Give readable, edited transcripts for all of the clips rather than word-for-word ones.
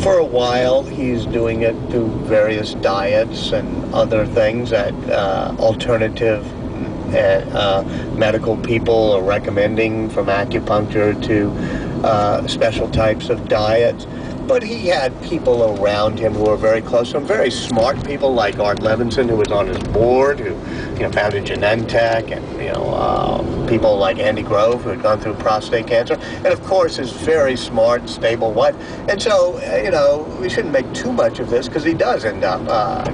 For a while, he's doing it through various diets and other things that alternative medical people are recommending, from acupuncture to special types of diets. But he had people around him who were very close to him, very smart people like Art Levinson, who was on his board, who founded Genentech, and people like Andy Grove, who had gone through prostate cancer, and of course his very smart, stable wife. And so, we shouldn't make too much of this, because he does end up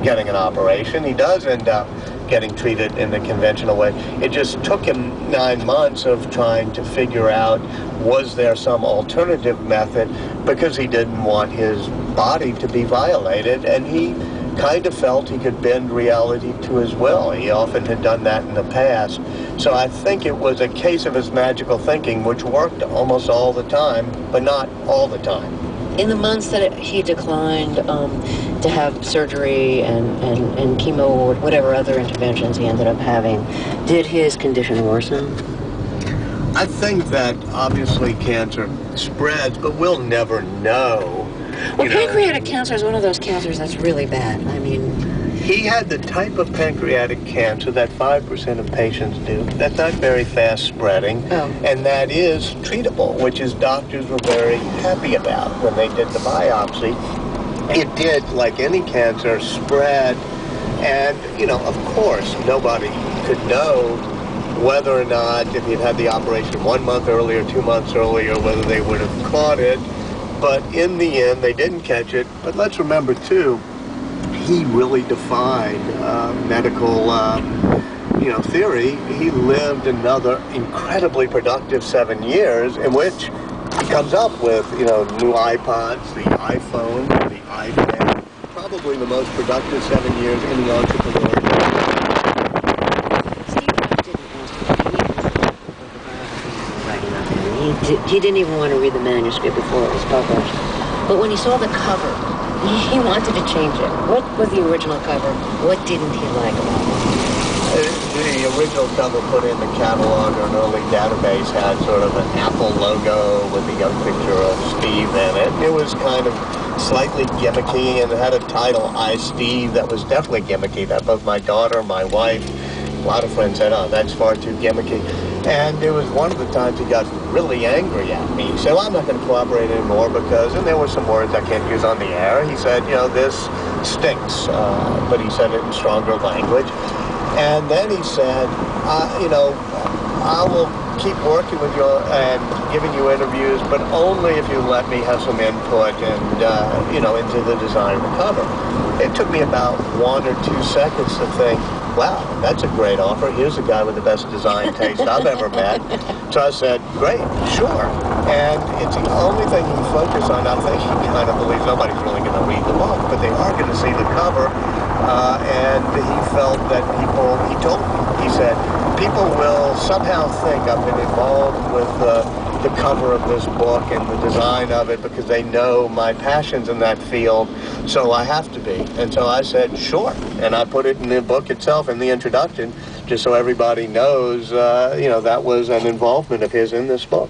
getting an operation. He does end up getting treated in the conventional way. It just took him 9 months of trying to figure out, was there some alternative method, because he didn't want his body to be violated, and he kind of felt he could bend reality to his will. He often had done that in the past. So I think it was a case of his magical thinking, which worked almost all the time, but not all the time. In the months that he declined to have surgery and chemo or whatever other interventions he ended up having, did his condition worsen? I think that obviously cancer spreads, but we'll never know. Well, pancreatic cancer is one of those cancers that's really bad. I mean, he had the type of pancreatic cancer that 5% of patients do. That's not very fast spreading, and that is treatable, which is doctors were very happy about when they did the biopsy. It did, like any cancer, spread, and, of course, nobody could know whether or not, if he'd had the operation 1 month earlier, 2 months earlier, whether they would have caught it. But in the end, they didn't catch it. But let's remember, too, he really defied medical, theory. He lived another incredibly productive 7 years in which he comes up with, new iPods, the iPhone, the iPad, probably the most productive 7 years any entrepreneur. He didn't even want to read the manuscript before it was published. But when he saw the cover, he wanted to change it. What was the original cover? What didn't he like about it? The original cover put in the catalog or an early database had sort of an Apple logo with a young picture of Steve in it. It was kind of slightly gimmicky, and it had a title, I, Steve, that was definitely gimmicky, that both my daughter, my wife, a lot of friends said, oh, that's far too gimmicky. And it was one of the times he got really angry at me. He said, well, I'm not going to cooperate anymore because, and there were some words I can't use on the air. He said, this stinks, but he said it in stronger language. And then he said, I will keep working with you and giving you interviews, but only if you let me have some input and, into the design of the cover. It took me about 1 or 2 seconds to think, wow, that's a great offer. Here's the guy with the best design taste I've ever met. So I said, great, sure. And it's the only thing he focused on. I think he kind of believes nobody's really going to read the book, but they are going to see the cover. And he felt that he told me, he said, people will somehow think I've been involved with the cover of this book and the design of it because they know my passions in that field, so I have to be. And so I said, sure. And I put it in the book itself, in the introduction, just so everybody knows, that was an involvement of his in this book.